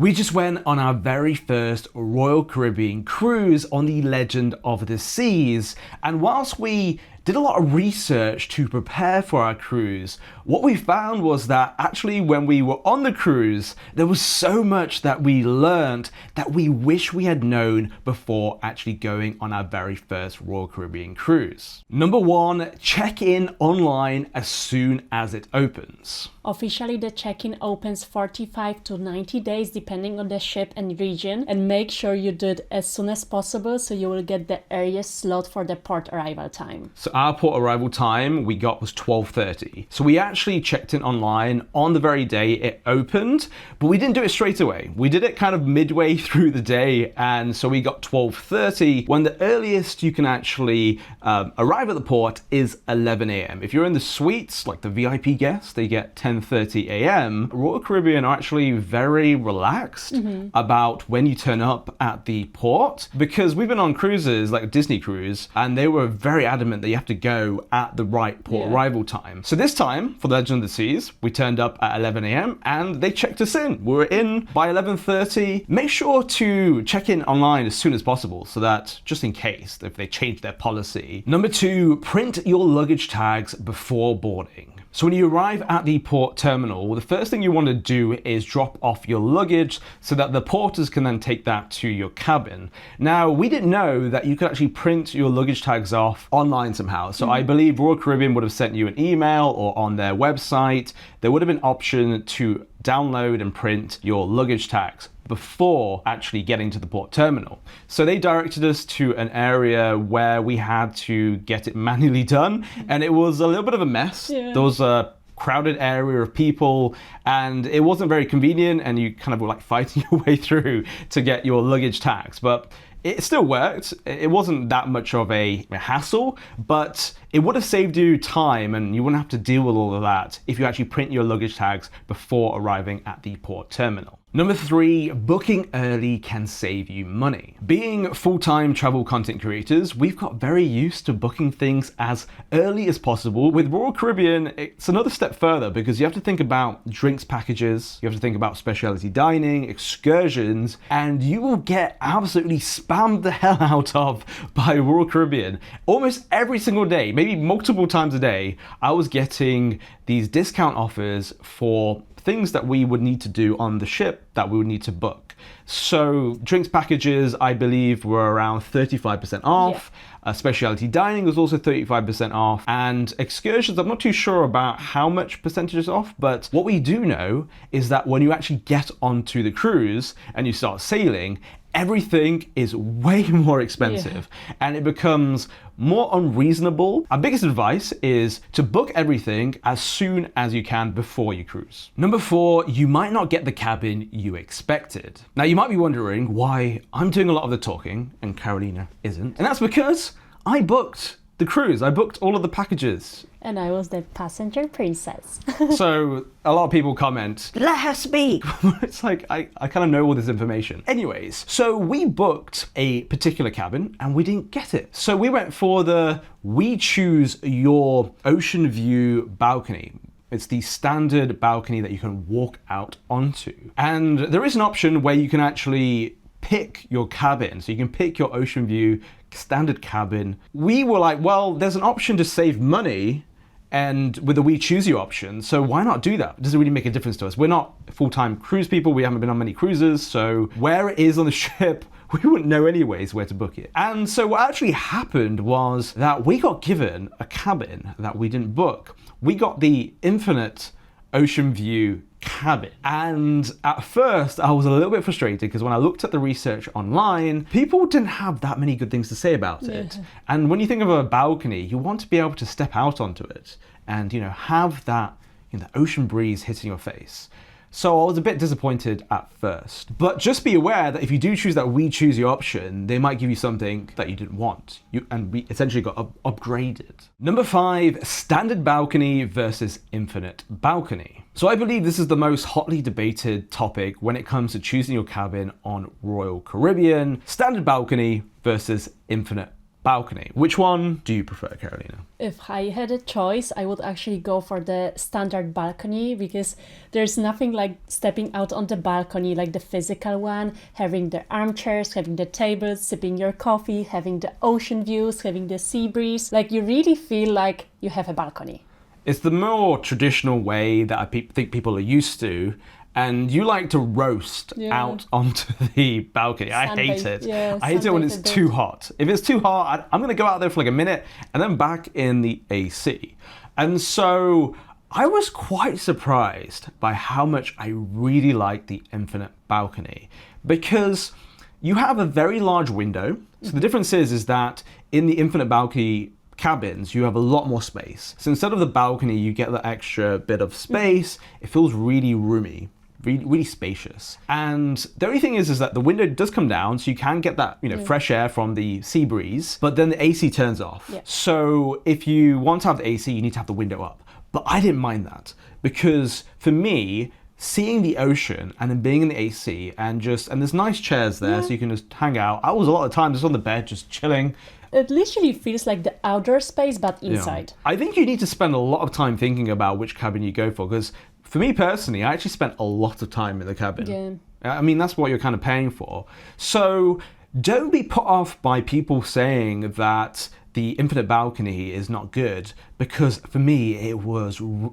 We just went on our very first Royal Caribbean cruise on the Legend of the Seas, and whilst we did a lot of research to prepare for our cruise, what we found was that actually when we were on the cruise, there was so much that we learned that we wish we had known before actually going on our very first Royal Caribbean cruise. Number one, check in online as soon as it opens. Officially, the check-in opens 45 to 90 days depending on the ship and region, and make sure you do it as soon as possible so you will get the earliest slot for the port arrival time. So our port arrival time we got was 12:30. So we actually checked in online on the very day it opened, but we didn't do it straight away. We did it kind of midway through the day, and so we got 12:30 when the earliest you can actually arrive at the port is 11 a.m. If you're in the suites, like the VIP guests, they get 10:30 a.m. Royal Caribbean are actually very relaxed about when you turn up at the port, because we've been on cruises like a Disney cruise and they were very adamant that you have to go at the right port arrival time. So this time for the Legend of the Seas, we turned up at 11 a.m. and they checked us in. We were in by 11:30. Make sure to check in online as soon as possible so that just in case if they change their policy. Number two, print your luggage tags before boarding. So when you arrive at the port terminal, the first thing you want to do is drop off your luggage so that the porters can then take that to your cabin. Now, we didn't know that you could actually print your luggage tags off online somehow. So I believe Royal Caribbean would have sent you an email, or on their website, there would have been an option to download and print your luggage tags before actually getting to the port terminal. So they directed us to an area where we had to get it manually done, and it was a little bit of a mess. There was a crowded area of people and it wasn't very convenient, and you kind of were like fighting your way through to get your luggage tags. But it still worked. It wasn't that much of a hassle, but it would have saved you time and you wouldn't have to deal with all of that if you actually print your luggage tags before arriving at the port terminal. Number three, booking early can save you money. Being full-time travel content creators, we've got very used to booking things as early as possible. With Royal Caribbean, it's another step further because you have to think about drinks packages, you have to think about specialty dining, excursions, and you will get absolutely spammed the hell out of by Royal Caribbean. Almost every single day, maybe multiple times a day, I was getting these discount offers for things that we would need to do on the ship that we would need to book. So drinks packages, I believe, were around 35% off. Specialty dining was also 35% off. And excursions, I'm not too sure about how much percentage is off, but what we do know is that when you actually get onto the cruise and you start sailing, everything is way more expensive and it becomes more unreasonable. Our biggest advice is to book everything as soon as you can before you cruise. Number four, you might not get the cabin you expected. Now you might be wondering why I'm doing a lot of the talking and Karolina isn't. And that's because I booked the cruise. I booked all of the packages. And I was the passenger princess. So a lot of people comment, let her speak. It's like, I kind of know all this information. Anyways, so we booked a particular cabin and we didn't get it. So we went for the We Choose Your Ocean View balcony. It's the standard balcony that you can walk out onto. And there is an option where you can actually pick your cabin. So you can pick your ocean view standard cabin. We were like, well, there's an option to save money and with the We Choose You option, so why not do that? It doesn't really make a difference to us. We're not full-time cruise people, we haven't been on many cruises, so where it is on the ship, we wouldn't know anyways where to book it. And so what actually happened was that we got given a cabin that we didn't book. We got the Infinite Ocean View cabin. And at first I was a little bit frustrated because when I looked at the research online, people didn't have that many good things to say about it. And when you think of a balcony, you want to be able to step out onto it and, you know, have that, you know, the ocean breeze hitting your face. So I was a bit disappointed at first, but just be aware that if you do choose that We Choose Your option, they might give you something that you didn't want. And we essentially got upgraded. Number five, standard balcony versus infinite balcony. So I believe this is the most hotly debated topic when it comes to choosing your cabin on Royal Caribbean. Standard balcony versus infinite balcony. Which one do you prefer, Karolina? If I had a choice, I would actually go for the standard balcony, because there's nothing like stepping out on the balcony, like the physical one, having the armchairs, having the tables, sipping your coffee, having the ocean views, having the sea breeze. Like you really feel like you have a balcony. It's the more traditional way that I think people are used to. And you like to roast out onto the balcony. I hate it. I hate it when it's too hot. If it's too hot, I'm going to go out there for like a minute and then back in the AC. And so I was quite surprised by how much I really like the infinite balcony, because you have a very large window. So the difference is that in the infinite balcony cabins, you have a lot more space. So instead of the balcony, you get that extra bit of space. It feels really roomy. Really spacious. And the only thing is that the window does come down, so you can get that fresh air from the sea breeze, but then the AC turns off. So if you want to have the AC, you need to have the window up. But I didn't mind that, because for me, seeing the ocean and then being in the AC and there's nice chairs there, so you can just hang out. I was a lot of the time just on the bed, just chilling. It literally feels like the outdoor space, but inside. I think you need to spend a lot of time thinking about which cabin you go for, because for me personally, I actually spent a lot of time in the cabin. I mean, that's what you're kind of paying for. So don't be put off by people saying that the infinite balcony is not good, because for me,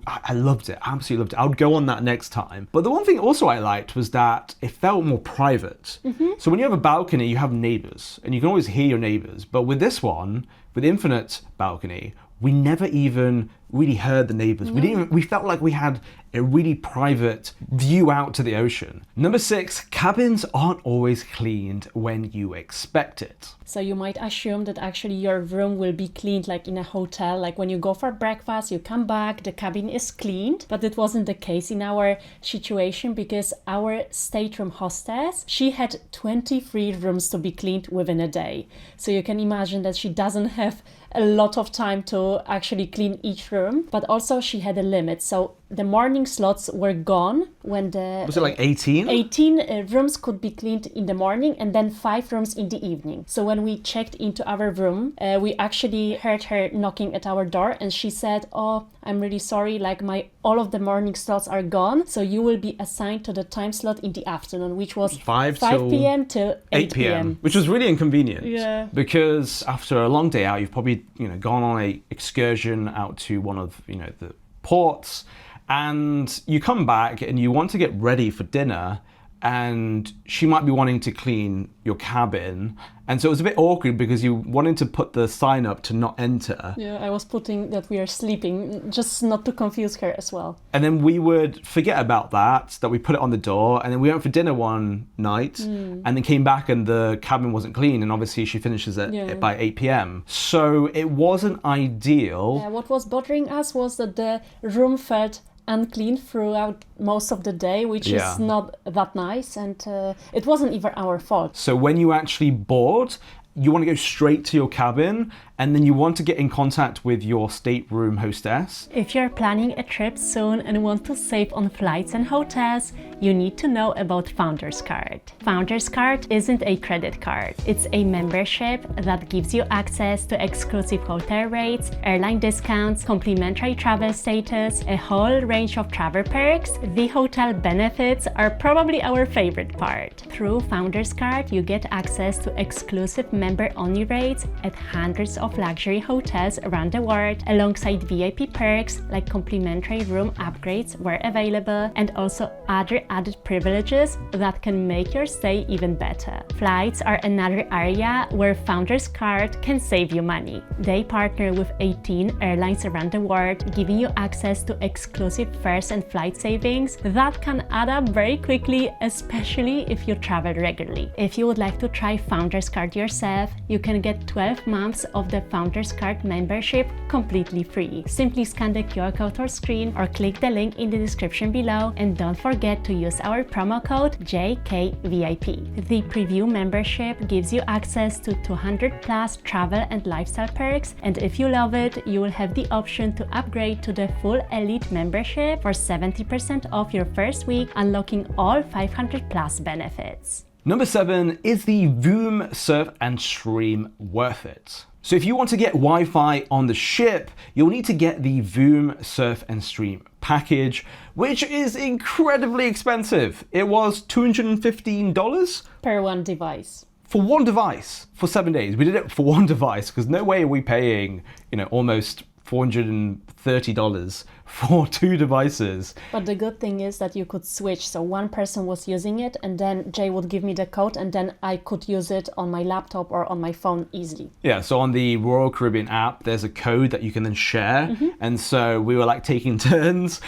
I loved it, absolutely loved it. I would go on that next time. But the one thing also I liked was that it felt more private. So when you have a balcony, you have neighbors, and you can always hear your neighbors. But with this one, with infinite balcony, we never even really heard the neighbors. We felt like we had a really private view out to the ocean. Number 6, cabins aren't always cleaned when you expect it. So you might assume that actually your room will be cleaned like in a hotel, like when you go for breakfast, you come back, the cabin is cleaned. But it wasn't the case in our situation, because our stateroom hostess, she had 23 rooms to be cleaned within a day. So you can imagine that she doesn't have a lot of time to actually clean each room, but also she had a limit. So the morning slots were gone when Was it like 18? 18 rooms could be cleaned in the morning, and then 5 rooms in the evening. So when we checked into our room, we actually heard her knocking at our door, and she said, "Oh, I'm really sorry, like all of the morning slots are gone, so you will be assigned to the time slot in the afternoon," which was 5 p.m. till 8 p.m. Which was really inconvenient. Yeah. Because after a long day out, you've probably gone on a excursion out to one of the ports, and you come back and you want to get ready for dinner, and she might be wanting to clean your cabin. And so it was a bit awkward because you wanted to put the sign up to not enter. Yeah, I was putting that we are sleeping, just not to confuse her as well. And then we would forget about that we put it on the door, and then we went for dinner one night and then came back and the cabin wasn't clean, and obviously she finishes it by 8 p.m. So it wasn't ideal. Yeah, what was bothering us was that the room felt unclean throughout most of the day, which is not that nice, and it wasn't even our fault. So when you actually board, you want to go straight to your cabin, and then you want to get in contact with your stateroom hostess. If you're planning a trip soon and want to save on flights and hotels, you need to know about FoundersCard. FoundersCard isn't a credit card. It's a membership that gives you access to exclusive hotel rates, airline discounts, complimentary travel status, a whole range of travel perks. The hotel benefits are probably our favorite part. Through FoundersCard, you get access to exclusive member-only rates at hundreds of luxury hotels around the world, alongside VIP perks like complimentary room upgrades where available, and also other added privileges that can make your stay even better. Flights are another area where FoundersCard can save you money. They partner with 18 airlines around the world, giving you access to exclusive fares and flight savings that can add up very quickly, especially if you travel regularly. If you would like to try FoundersCard yourself, you can get 12 months of the FoundersCard membership completely free. Simply scan the QR code or screen, or click the link in the description below, and don't forget to use our promo code JKVIP. The preview membership gives you access to 200 plus travel and lifestyle perks, and if you love it, you will have the option to upgrade to the full elite membership for 70% off your first week, unlocking all 500 plus benefits. Number 7, is the VOOM Surf and Stream worth it? So if you want to get Wi-Fi on the ship, you'll need to get the VOOM Surf and Stream package, which is incredibly expensive. It was $215 per one device. For one device for 7 days. We did it for one device because no way are we paying, almost $430 for 2 devices. But the good thing is that you could switch. So one person was using it and then Jay would give me the code and then I could use it on my laptop or on my phone easily. Yeah, so on the Royal Caribbean app, there's a code that you can then share. And so we were like taking turns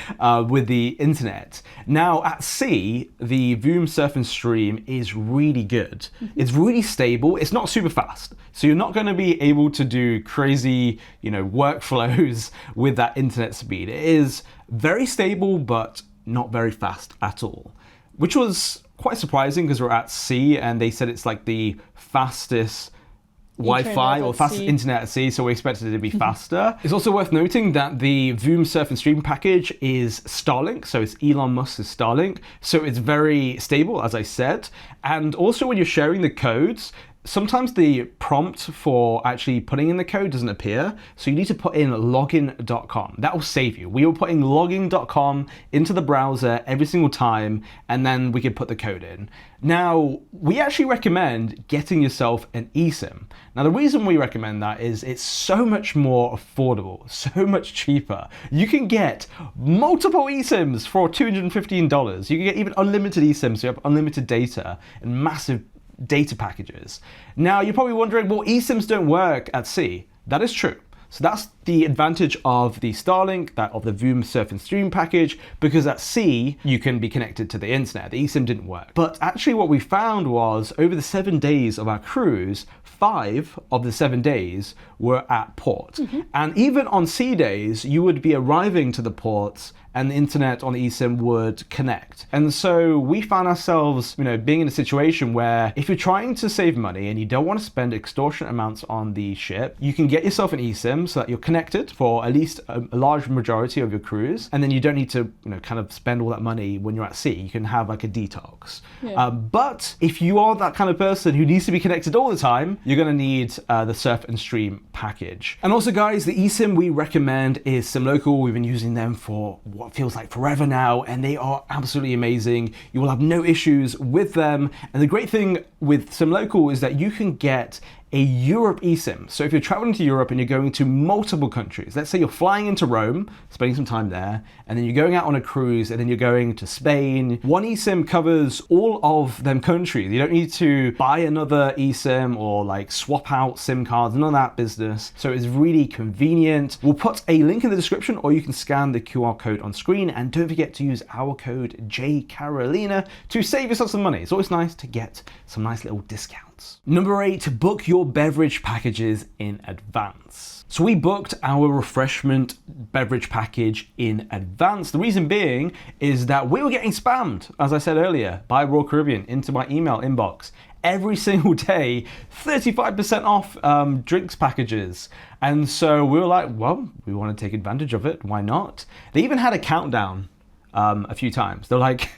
with the internet. Now at sea, the VOOM Surf and Stream is really good. It's really stable. It's not super fast. So you're not going to be able to do crazy, workflows with that internet speed. It is very stable, but not very fast at all, which was quite surprising because we're at sea and they said it's like the fastest Wi-Fi or fastest internet at sea, so we expected it to be faster. It's also worth noting that the VOOM Surf and Stream package is Starlink, so it's Elon Musk's Starlink, so it's very stable, as I said. And also when you're sharing the codes, sometimes the prompt for actually putting in the code doesn't appear, so you need to put in login.com. That will save you. We were putting login.com into the browser every single time, and then we could put the code in. Now, we actually recommend getting yourself an eSIM. Now, the reason we recommend that is it's so much more affordable, so much cheaper. You can get multiple eSIMs for $215. You can get even unlimited eSIMs, so you have unlimited data and massive data packages. Now, you're probably wondering, well, eSIMs don't work at sea. That is true. So that's the advantage of the Starlink, that of the VOOM Surf and Stream package, because at sea, you can be connected to the internet. The eSIM didn't work. But actually what we found was over the 7 days of our cruise, 5 of the 7 days were at port. And even on sea days, you would be arriving to the ports and the internet on the eSIM would connect. And so we found ourselves, being in a situation where if you're trying to save money and you don't want to spend extortionate amounts on the ship, you can get yourself an eSIM so that you're connected for at least a large majority of your cruise. And then you don't need to, kind of spend all that money when you're at sea. You can have like a detox. Yeah. But if you are that kind of person who needs to be connected all the time, you're going to need the Surf and Stream package. And also, guys, the eSIM we recommend is SimLocal. We've been using them for what feels like forever now, and they are absolutely amazing. You will have no issues with them. And the great thing with SimLocal is that you can get a Europe eSIM. So if you're traveling to Europe and you're going to multiple countries, let's say you're flying into Rome, spending some time there, and then you're going out on a cruise, and then you're going to Spain, one eSIM covers all of them countries. You don't need to buy another eSIM or like swap out SIM cards, none of that business. So it's really convenient. We'll put a link in the description, or you can scan the QR code on screen, and don't forget to use our code Karolina to save yourself some money. It's always nice to get some nice little discounts. Number 8, book your beverage packages in advance. So we booked our refreshment beverage package in advance. The reason being is that we were getting spammed, as I said earlier, by Royal Caribbean into my email inbox every single day, 35% off drinks packages. And so we were like, well, we want to take advantage of it. Why not? They even had a countdown a few times. They're like,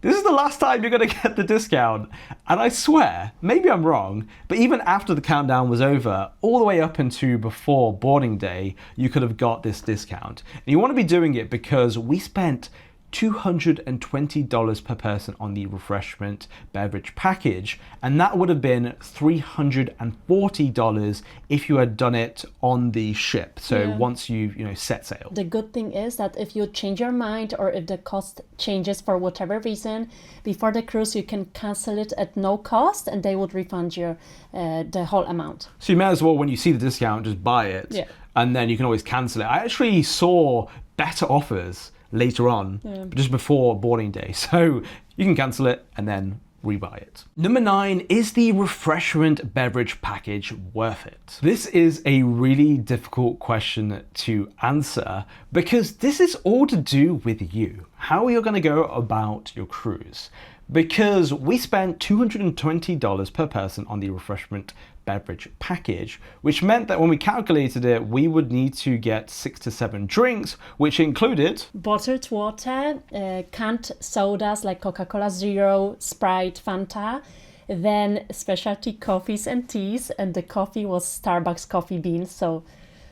this is the last time you're going to get the discount. And I swear, maybe I'm wrong, but even after the countdown was over, all the way up into before boarding day, you could have got this discount. And you want to be doing it because we spent $220 per person on the refreshment beverage package, and that would have been $340 if you had done it on the ship. So once you set sail. The good thing is that if you change your mind or if the cost changes for whatever reason before the cruise, you can cancel it at no cost and they would refund you the whole amount. So you may as well, when you see the discount, just buy it, and then you can always cancel it. I actually saw better offers later on, just before boarding day. So you can cancel it and then rebuy it. Number 9, is the refreshment beverage package worth it? This is a really difficult question to answer because this is all to do with you, how you're going to go about your cruise. Because we spent $220 per person on the refreshment beverage package, which meant that when we calculated it, we would need to get 6 to 7 drinks, which included bottled water, canned sodas like Coca-Cola Zero, Sprite, Fanta, then specialty coffees and teas, and the coffee was Starbucks coffee beans. So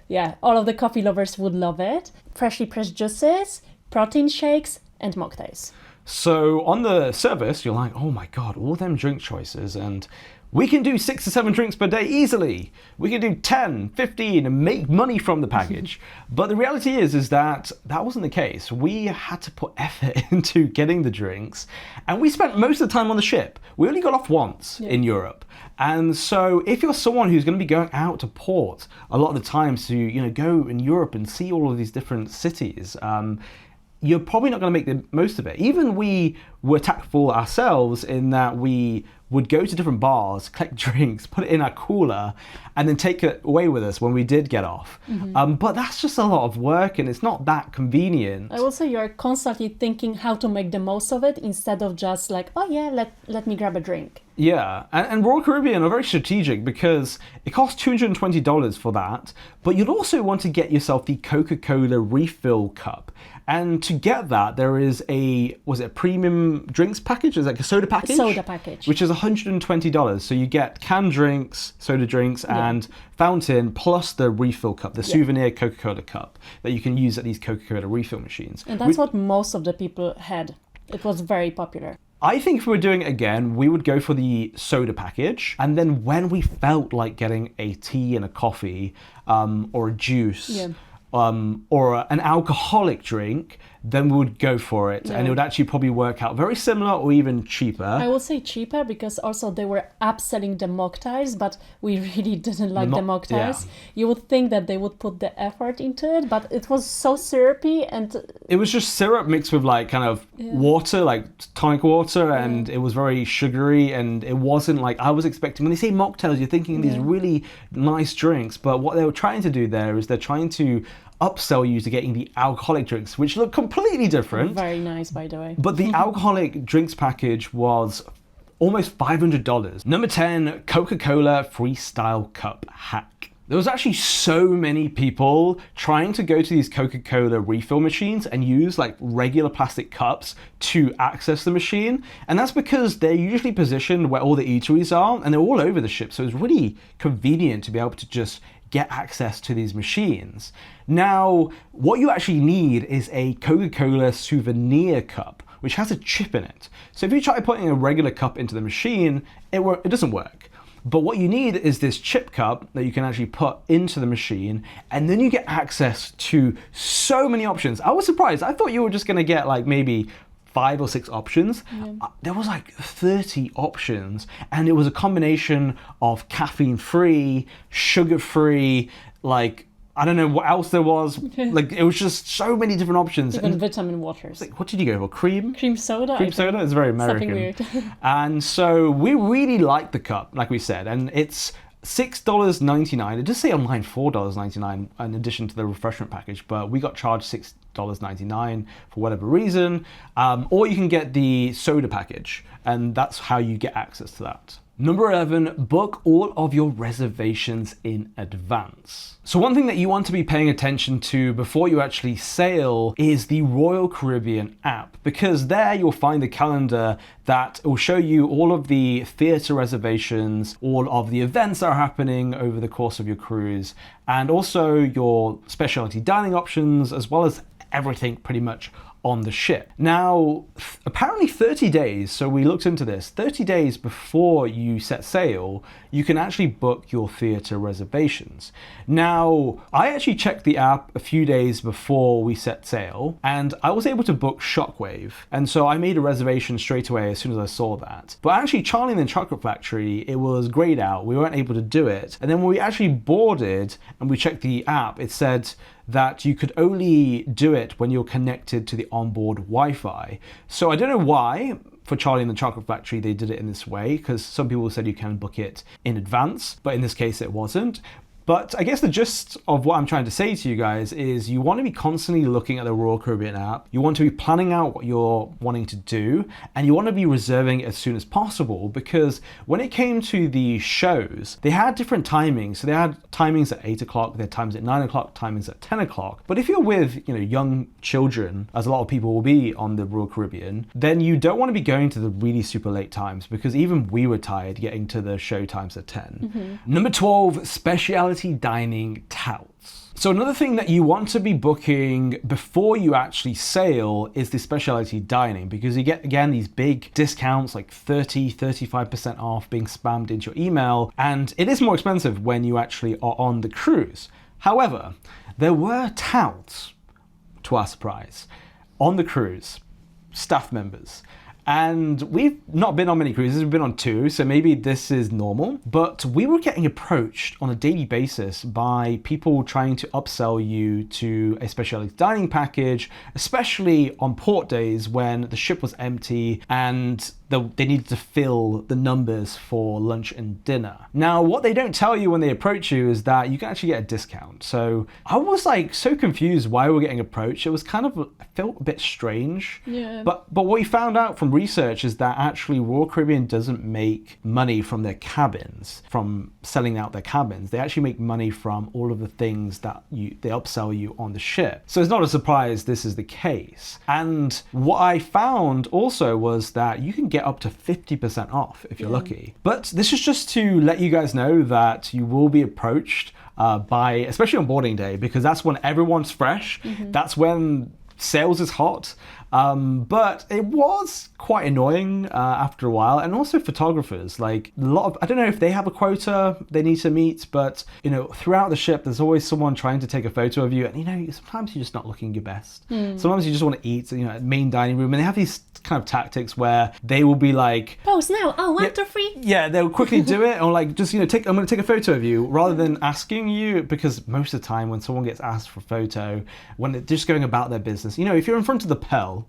yeah, all of the coffee lovers would love it. Freshly pressed juices, protein shakes, and mocktails. So on the service, you're like, oh my God, all them drink choices, and we can do 6 to 7 drinks per day easily. We can do 10, 15 and make money from the package. But the reality is that wasn't the case. We had to put effort into getting the drinks, and we spent most of the time on the ship. We only got off once in Europe. And so if you're someone who's going to be going out to port a lot of the times to, go in Europe and see all of these different cities, you're probably not going to make the most of it. Even we were tactful ourselves in that we would go to different bars, collect drinks, put it in our cooler, and then take it away with us when we did get off. But that's just a lot of work, and it's not that convenient. I will say you're constantly thinking how to make the most of it instead of just like, oh yeah, let me grab a drink. Yeah, and Royal Caribbean are very strategic because it costs $220 for that, but you'd also want to get yourself the Coca-Cola refill cup. And to get that, there is a premium drinks package? Is it like a soda package? Soda package. Which is $120. So you get canned drinks, soda drinks, and fountain, plus the refill cup, the souvenir Coca-Cola cup that you can use at these Coca-Cola refill machines. And that's what most of the people had. It was very popular. I think if we were doing it again, we would go for the soda package. And then when we felt like getting a tea and a coffee or a juice, or an alcoholic drink, then we would go for it. And it would actually probably work out very similar or even cheaper. I would say cheaper because also they were upselling the mocktails, but we really didn't like the mocktails. Yeah. You would think that they would put the effort into it, but it was so syrupy and... It was just syrup mixed with like kind of water, like tonic water, and it was very sugary, and it wasn't like I was expecting. When they say mocktails, you're thinking these really nice drinks, but what they were trying to do there is they're trying to upsell you to getting the alcoholic drinks, which look completely different. Very nice, by the way. But the alcoholic drinks package was almost $500. Number 10, Coca-Cola Freestyle Cup hack. There was actually so many people trying to go to these Coca-Cola refill machines and use like regular plastic cups to access the machine. And that's because they're usually positioned where all the eateries are, and they're all over the ship. So it's really convenient to be able to just get access to these machines. Now, what you actually need is a Coca-Cola souvenir cup, which has a chip in it. So if you try putting a regular cup into the machine, it doesn't work. But what you need is this chip cup that you can actually put into the machine, and then you get access to so many options. I was surprised. I thought you were just gonna get like maybe 5 or 6 options. There was like 30 options, and it was a combination of caffeine-free, sugar-free, like I don't know what else there was. Like it was just so many different options. Even vitamin waters. Like, what did you go for? Cream soda? Cream soda? It's very American. Something weird. And so we really liked the cup, like we said, and it's $6.99. It does say online $4.99 in addition to the refreshment package, but we got charged $6.99 for whatever reason. Or you can get the soda package, and that's how you get access to that. Number 11, book all of your reservations in advance. So one thing that you want to be paying attention to before you actually sail is the Royal Caribbean app, because there you'll find the calendar that will show you all of the theatre reservations, all of the events that are happening over the course of your cruise, and also your specialty dining options, as well as everything pretty much on the ship. Now, apparently 30 days, so we looked into this, 30 days before you set sail, you can actually book your theatre reservations. Now, I actually checked the app a few days before we set sail, and I was able to book Shockwave. And so I made a reservation straight away as soon as I saw that. But actually, Charlie and the Chocolate Factory, it was grayed out. We weren't able to do it. And then when we actually boarded and we checked the app, it said that you could only do it when you're connected to the onboard Wi-Fi. So I don't know why for Charlie and the Chocolate Factory they did it in this way, because some people said you can book it in advance, but in this case it wasn't. But I guess the gist of what I'm trying to say to you guys is you want to be constantly looking at the Royal Caribbean app. You want to be planning out what you're wanting to do, and you want to be reserving as soon as possible, because when it came to the shows, they had different timings. So they had timings at 8 o'clock, they had times at 9 o'clock, timings at 10 o'clock. But if you're with, young children, as a lot of people will be on the Royal Caribbean, then you don't want to be going to the really super late times, because even we were tired getting to the show times at 10. Number 12, specialty dining touts. So another thing that you want to be booking before you actually sail is the specialty dining, because you get, again, these big discounts like 35% off being spammed into your email, and it is more expensive when you actually are on the cruise. However, there were touts, to our surprise, on the cruise, staff members. And we've not been on many cruises, we've been on 2, so maybe this is normal. But we were getting approached on a daily basis by people trying to upsell you to a specialty dining package, especially on port days when the ship was empty and they needed to fill the numbers for lunch and dinner. Now, what they don't tell you when they approach you is that you can actually get a discount. So I was so confused why we were getting approached. It was I felt a bit strange. Yeah. But what we found out from research is that actually Royal Caribbean doesn't make money from their cabins, from selling out their cabins. They actually make money from all of the things that they upsell you on the ship. So it's not a surprise this is the case. And what I found also was that you can get up to 50% off if you're lucky. But this is just to let you guys know that you will be approached by, especially on boarding day, because that's when everyone's fresh. That's when sales is hot. But it was quite annoying after a while, and also photographers, I don't know if they have a quota they need to meet, but throughout the ship there's always someone trying to take a photo of you, and sometimes you're just not looking your best. Sometimes you just want to eat main dining room, and they have these kind of tactics where they will be like, pose now, 1, 2, 3. Yeah, they'll quickly do it, or I'm going to take a photo of you, rather than asking you, because most of the time when someone gets asked for a photo, when they're just going about their business, if you're in front of the Pearl,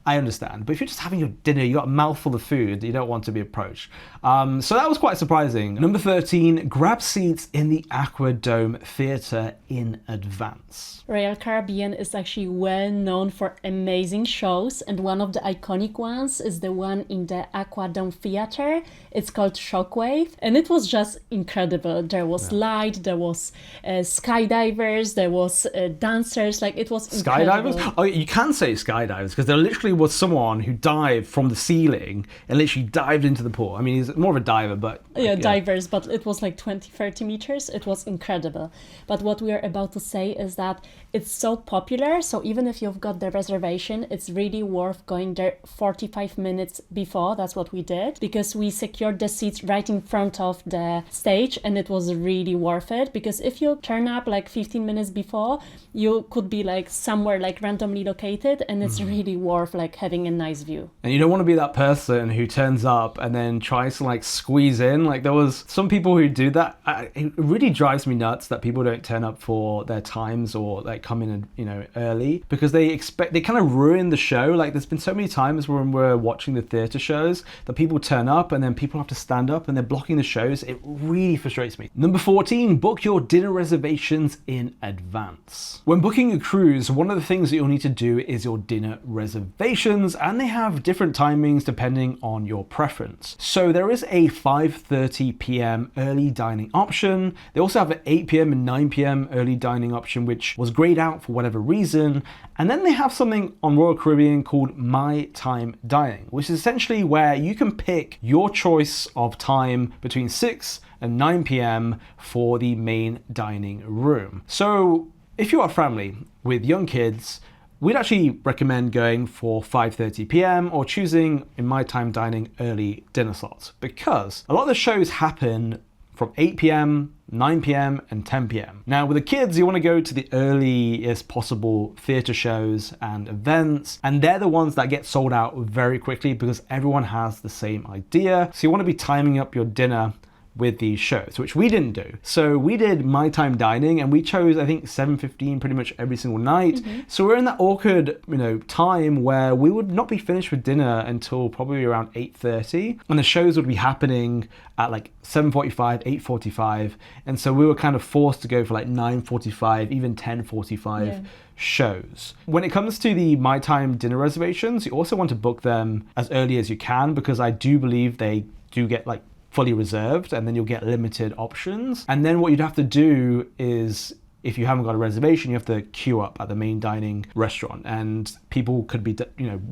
I understand. But if you're just having your dinner, you got a mouthful of food, you don't want to be approached. So that was quite surprising. Number 13, grab seats in the AquaDome Theatre in advance. Royal Caribbean is actually well known for amazing shows, and one of the iconic ones is the one in the AquaDome Theatre. It's called Shockwave, and it was just incredible. There was light, there was skydivers, there was dancers, it was incredible. Skydivers? Oh, you can say skydivers, because there literally was someone who dived from the ceiling and literally dived into the pool. I mean, he's more of a diver, but... divers, but it was 20-30 meters. It was incredible. But what we are about to say is that it's so popular, so even if you've got the reservation, it's really worth going there 45 minutes before. That's what we did, because we secured the seats right in front of the stage, and it was really worth it, because if you turn up 15 minutes before, you could be somewhere randomly located, and it's really worth having a nice view. And you don't want to be that person who turns up and then tries to squeeze in. There was some people who do that. It really drives me nuts that people don't turn up for their times, or come in early, because they kind of ruin the show. There's been so many times when we're watching the theatre shows that people turn up and then people have to stand up and they're blocking the shows. It really frustrates me. Number 14, book your dinner reservations in advance. When booking a cruise, one of the things that you'll need to do is your dinner reservations, and they have different timings depending on your preference. So there is a 5:30 p.m. early dining option. They also have an 8 p.m. and 9 p.m. early dining option, which was grayed out for whatever reason. And then they have something on Royal Caribbean called My Time Dining, which is essentially where you can pick your choice of time between 6 and 9 p.m. for the main dining room. So if you're a family with young kids, we'd actually recommend going for 5:30 p.m. or choosing, in My Time Dining, early dinner slots, because a lot of the shows happen from 8 p.m., 9 p.m. and 10 p.m. Now with the kids, you want to go to the earliest possible theatre shows and events, and they're the ones that get sold out very quickly because everyone has the same idea. So you want to be timing up your dinner with these shows, which we didn't do. So we did my time dining and we chose, I think, 7:15 pretty much every single night. So we're in that awkward, time where we would not be finished with dinner until probably around 8:30, and the shows would be happening at like 7:45, 8:45, and so we were kind of forced to go for like 9:45, even 10:45 shows. When it comes to the My Time dinner reservations, you also want to book them as early as you can, because I do believe they do get like fully reserved, and then you'll get limited options. And then what you'd have to do is, if you haven't got a reservation, you have to queue up at the main dining restaurant, and people could be,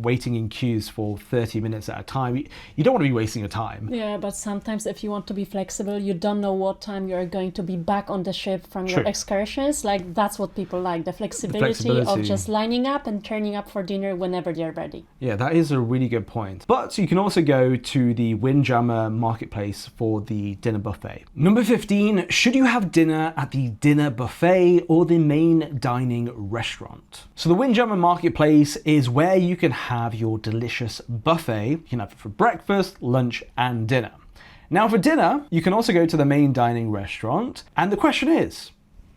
waiting in queues for 30 minutes at a time. You don't want to be wasting your time. Yeah, but sometimes if you want to be flexible, you don't know what time you're going to be back on the ship from your excursions. Like, that's what people like, the flexibility of just lining up and turning up for dinner whenever they're ready. Yeah, that is a really good point. But you can also go to the Windjammer marketplace for the dinner buffet. Number 15, should you have dinner at the dinner buffet or the main dining restaurant? So the Windjammer marketplace is where you can have your delicious buffet. You can have it for breakfast, lunch, and dinner. Now for dinner, you can also go to the main dining restaurant. And the question is,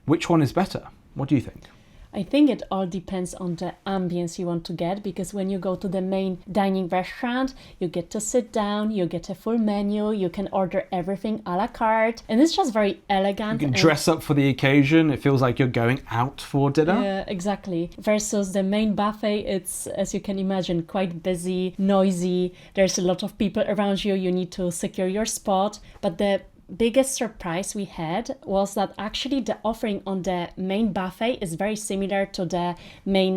which one is better? What do you think? I think it all depends on the ambience you want to get, because when you go to the main dining restaurant, you get to sit down, you get a full menu, you can order everything a la carte, and it's just very elegant. You can dress up for the occasion. It feels like you're going out for dinner. Yeah, exactly. Versus the main buffet, it's, as you can imagine, quite busy, noisy. There's a lot of people around you. You need to secure your spot. But the biggest surprise we had was that actually the offering on the main buffet is very similar to the main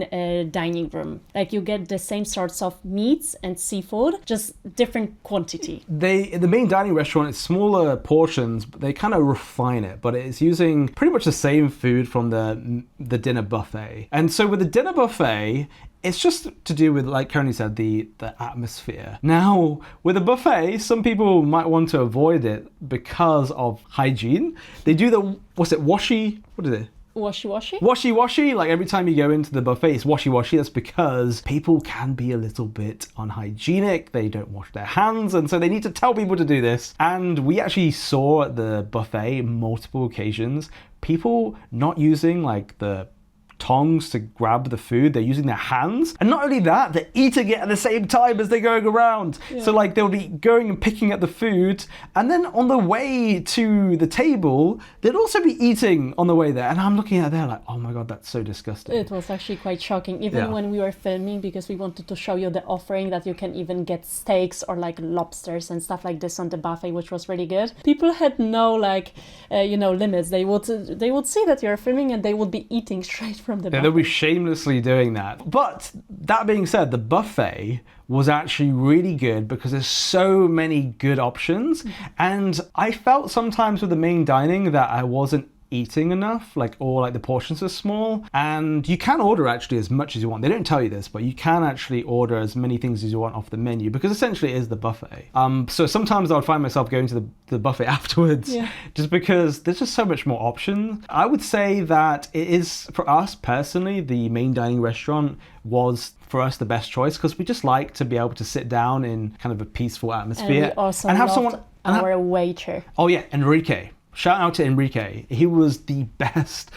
dining room. Like, you get the same sorts of meats and seafood, just different quantity. The main dining restaurant is smaller portions, but they kind of refine it, but it's using pretty much the same food from the dinner buffet. And so with the dinner buffet, it's just to do with, like Karolina said, the atmosphere. Now, with a buffet, some people might want to avoid it because of hygiene. They do what is it? Washy-washy, like every time you go into the buffet, it's washy-washy. That's because people can be a little bit unhygienic. They don't wash their hands, and so they need to tell people to do this. And we actually saw at the buffet multiple occasions, people not using like the tongs to grab the food. They're using their hands, and not only that, they're eating it at the same time as they're going around. So like they'll be going and picking up the food, and then on the way to the table they'd also be eating on the way there, and I'm looking at there like, oh my god, that's so disgusting. It was actually quite shocking, even when we were filming, because we wanted to show you the offering that you can even get steaks or like lobsters and stuff like this on the buffet, which was really good. People had no limits. They would see that you're filming and they would be eating straight from the buffet. They'll be shamelessly doing that. But that being said, the buffet was actually really good because there's so many good options. And I felt sometimes with the main dining that I wasn't eating enough, or the portions are small. And you can order actually as much as you want. They don't tell you this, but you can actually order as many things as you want off the menu, because essentially it is the buffet. So sometimes I would find myself going to the buffet afterwards, just because there's just so much more options. I would say that it is, for us personally, the main dining restaurant was for us the best choice, because we just like to be able to sit down in kind of a peaceful atmosphere and we also and have loved someone. Our waiter. Oh yeah, Enrique. Shout out to Enrique. He was the best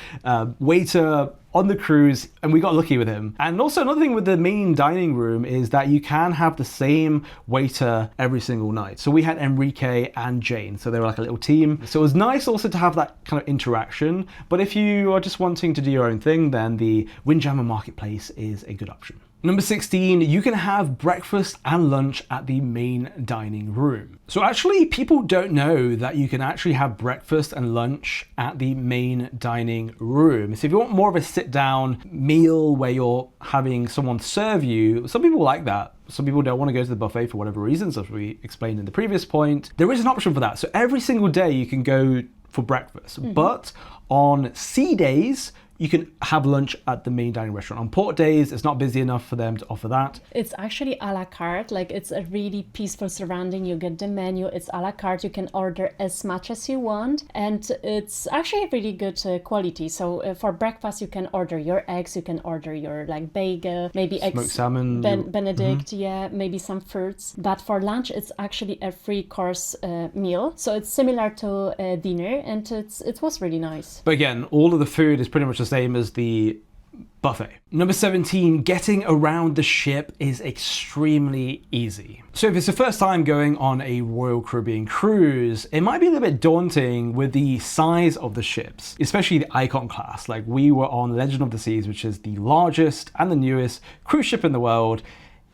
waiter on the cruise, and we got lucky with him. And also another thing with the main dining room is that you can have the same waiter every single night. So we had Enrique and Jane, so they were like a little team. So it was nice also to have that kind of interaction. But if you are just wanting to do your own thing, then the Windjammer Marketplace is a good option. Number 16, you can have breakfast and lunch at the main dining room. So actually, people don't know that you can actually have breakfast and lunch at the main dining room. So if you want more of a sit-down meal where you're having someone serve you, some people like that. Some people don't want to go to the buffet for whatever reasons, as we explained in the previous point. There is an option for that. So every single day you can go for breakfast, but on sea days, you can have lunch at the main dining restaurant. On port days, it's not busy enough for them to offer that. It's actually a la carte, like it's a really peaceful surrounding. You get the menu, it's a la carte, you can order as much as you want, and it's actually really good quality. So for breakfast, you can order your eggs, you can order your like bagel, maybe Smoked salmon. Benedict, yeah, maybe some fruits. But for lunch, it's actually a 3-course meal. So it's similar to dinner, and it was really nice. But again, all of the food is pretty much the same as the buffet. Number 17, getting around the ship is extremely easy. So if it's the first time going on a Royal Caribbean cruise, it might be a little bit daunting with the size of the ships, especially the Icon class. Like we were on Legend of the Seas, which is the largest and the newest cruise ship in the world,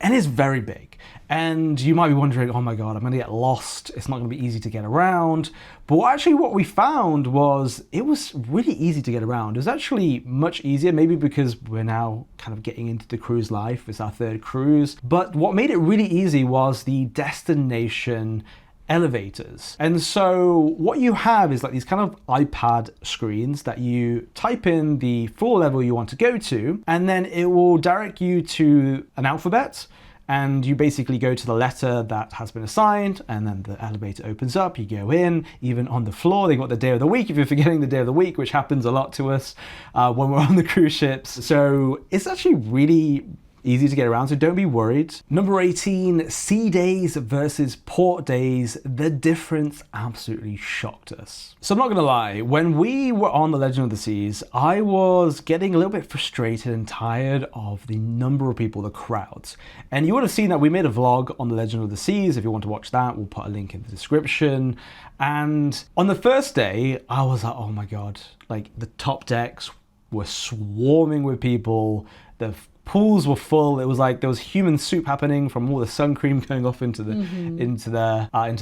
and it's very big. And you might be wondering, oh my God, I'm gonna get lost. It's not gonna be easy to get around. But actually what we found was it was really easy to get around. It was actually much easier, maybe because we're now kind of getting into the cruise life. It's our 3rd cruise. But what made it really easy was the destination elevators. And so what you have is like these kind of iPad screens that you type in the floor level you want to go to, and then it will direct you to an alphabet. And you basically go to the letter that has been assigned, and then the elevator opens up, you go in, even on the floor, they got the day of the week, if you're forgetting the day of the week, which happens a lot to us when we're on the cruise ships. So it's actually really easy to get around, so don't be worried. Number 18, sea days versus port days. The difference absolutely shocked us. So I'm not gonna lie, when we were on the Legend of the Seas, I was getting a little bit frustrated and tired of the number of people, the crowds. And you would have seen that we made a vlog on the Legend of the Seas. If you want to watch that, we'll put a link in the description. And on the first day, I was like, oh my God, like the top decks were swarming with people. The pools were full. It was like there was human soup happening from all the sun cream going off into the into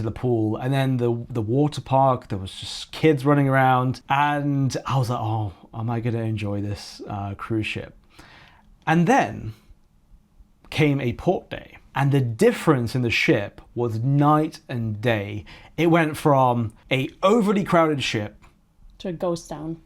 the pool. And then the water park, there was just kids running around, and I was like, oh, am I gonna enjoy this cruise ship? And then came a port day, and the difference in the ship was night and day. It went from a overly crowded ship to a ghost town.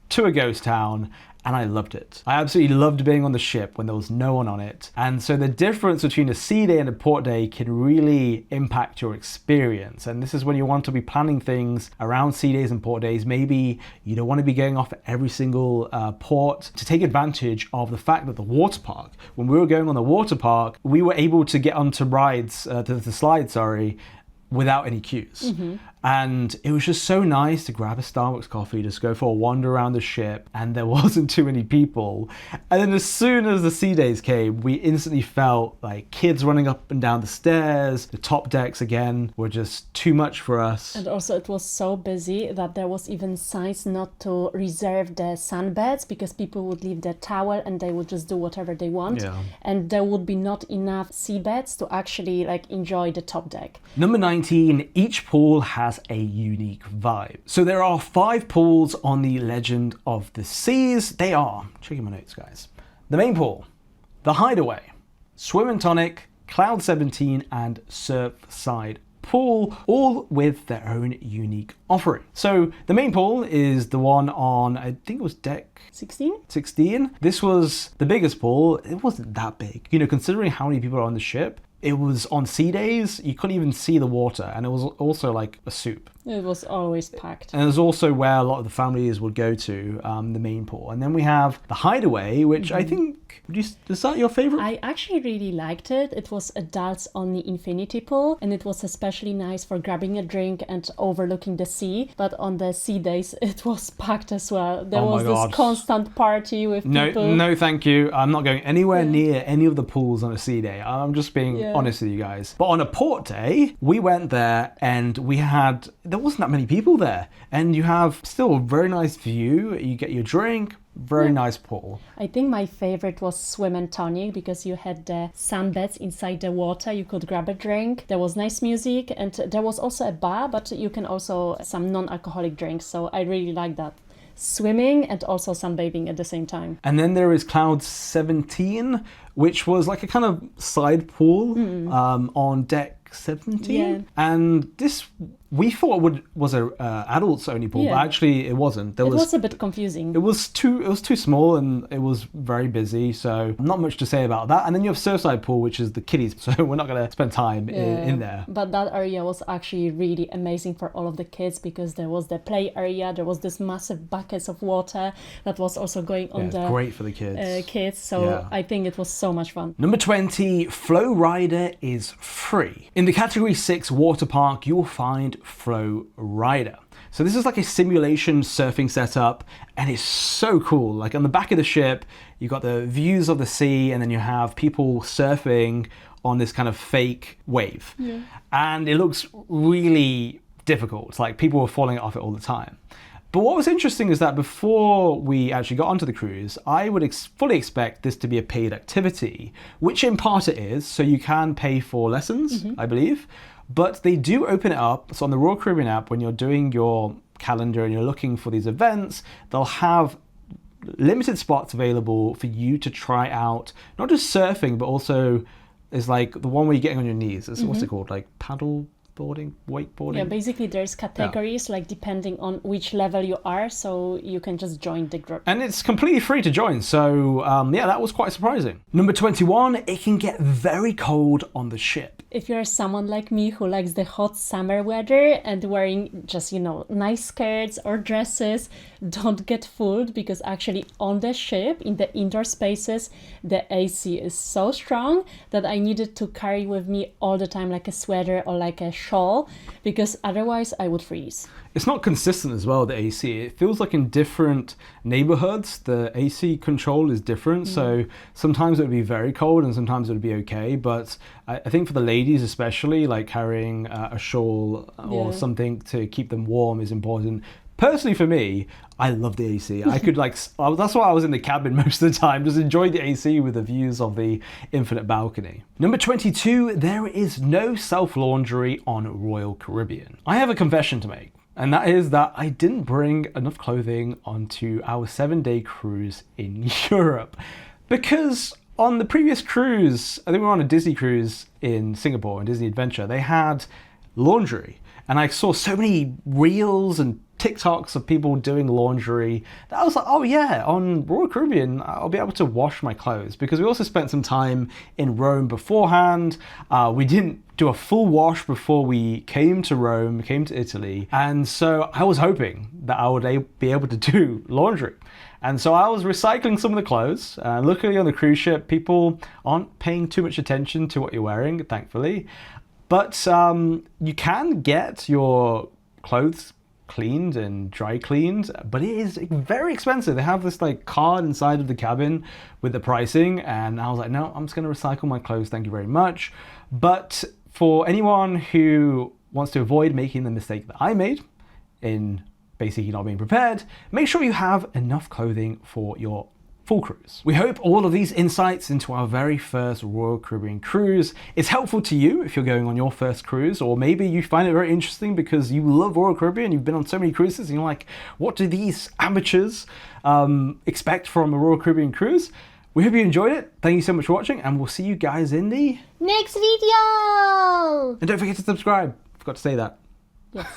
to a ghost town, and I loved it. I absolutely loved being on the ship when there was no one on it. And so the difference between a sea day and a port day can really impact your experience. And this is when you want to be planning things around sea days and port days. Maybe you don't want to be going off at every single port, to take advantage of the fact that the water park, when we were going on the water park, we were able to get onto rides, to the slide, sorry, without any queues. And it was just so nice to grab a Starbucks coffee, just go for a wander around the ship, and there wasn't too many people. And then as soon as the sea days came, we instantly felt like kids running up and down the stairs. The top decks again were just too much for us. And also it was so busy that there was even signs not to reserve the sunbeds, because people would leave their towel and they would just do whatever they want. Yeah. And there would be not enough sea beds to actually like enjoy the top deck. Number 19, each pool has a unique vibe. So there are 5 pools on the Legend of the Seas. They are, checking my notes guys, the main pool, the Hideaway, Swim and Tonic, Cloud 17 and Surfside Pool, all with their own unique offering. So the main pool is the one on, I think it was deck 16. This was the biggest pool. It wasn't that big, you know, considering how many people are on the ship. It was on sea days, you couldn't even see the water, and it was also like a soup. It was always packed. And it was also where a lot of the families would go to, the main pool. And then we have the Hideaway, which I think, is that your favorite? I actually really liked it. It was adults only infinity pool, and it was especially nice for grabbing a drink and overlooking the sea. But on the sea days, it was packed as well. There was this constant party with people. No, thank you. I'm not going anywhere near any of the pools on a sea day. I'm just being honest with you guys. But on a port day, we went there and there wasn't that many people there. And you have still a very nice view. You get your drink. Very nice pool. I think my favorite was Swim and Tonic, because you had the sunbeds inside the water. You could grab a drink. There was nice music, and there was also a bar, but you can also some non-alcoholic drinks. So I really like that. Swimming and also sunbathing at the same time. And then there is Cloud 17, which was like a kind of side pool on deck 17. And this We thought it was a adults only pool, but actually it wasn't. It was a bit confusing. It was too small and it was very busy, so not much to say about that. And then you have Surfside Pool, which is the kiddies, so we're not going to spend time in there. But that area was actually really amazing for all of the kids because there was the play area, there was this massive buckets of water that was also going on the great for the kids. So I think it was so much fun. Number 20, FlowRider is free. In the category 6 water park, you will find FlowRider. So this is like a simulation surfing setup and it's so cool. Like on the back of the ship, you've got the views of the sea and then you have people surfing on this kind of fake wave. Yeah. And it looks really difficult. It's like people were falling off it all the time. But what was interesting is that before we actually got onto the cruise, I would fully expect this to be a paid activity, which in part it is. So you can pay for lessons, I believe. But they do open it up. So on the Royal Caribbean app, when you're doing your calendar and you're looking for these events, they'll have limited spots available for you to try out, not just surfing, but also is like the one where you're getting on your knees. What's it called? Like paddle boarding, wakeboarding? Yeah, basically there's categories like depending on which level you are, so you can just join the group. And it's completely free to join, so yeah, that was quite surprising. Number 21, it can get very cold on the ship. If you're someone like me who likes the hot summer weather and wearing just, nice skirts or dresses, don't get fooled because actually on the ship, in the indoor spaces, the AC is so strong that I needed to carry with me all the time like a sweater or like a shawl because otherwise I would freeze. It's not consistent as well, the AC. It feels like in different neighborhoods, the AC control is different. So sometimes it would be very cold and sometimes it would be okay. But I think for the ladies especially, like carrying a shawl or something to keep them warm is important. Personally for me, I love the AC. I could that's why I was in the cabin most of the time, just enjoy the AC with the views of the infinite balcony. Number 22, there is no self-laundry on Royal Caribbean. I have a confession to make. And that is that I didn't bring enough clothing onto our 7-day cruise in Europe. Because on the previous cruise, I think we were on a Disney cruise in Singapore, in Disney Adventure, they had laundry. And I saw so many reels and TikToks of people doing laundry that I was like, oh yeah, on Royal Caribbean, I'll be able to wash my clothes. Because we also spent some time in Rome beforehand. We didn't do a full wash before we came to Rome, came to Italy. And so I was hoping that I would be able to do laundry. And so I was recycling some of the clothes. Luckily on the cruise ship, people aren't paying too much attention to what you're wearing, thankfully. But you can get your clothes cleaned and dry cleaned, but it is very expensive. They have this like card inside of the cabin with the pricing, and I was like, no, I'm just going to recycle my clothes, thank you very much. But for anyone who wants to avoid making the mistake that I made in basically not being prepared, make sure you have enough clothing for your full cruise. We hope all of these insights into our very first Royal Caribbean cruise is helpful to you if you're going on your first cruise, or maybe you find it very interesting because you love Royal Caribbean, you've been on so many cruises and you're like, what do these amateurs expect from a Royal Caribbean cruise? We hope you enjoyed it. Thank you so much for watching and we'll see you guys in the next video. And don't forget to subscribe. I forgot to say that. Yes.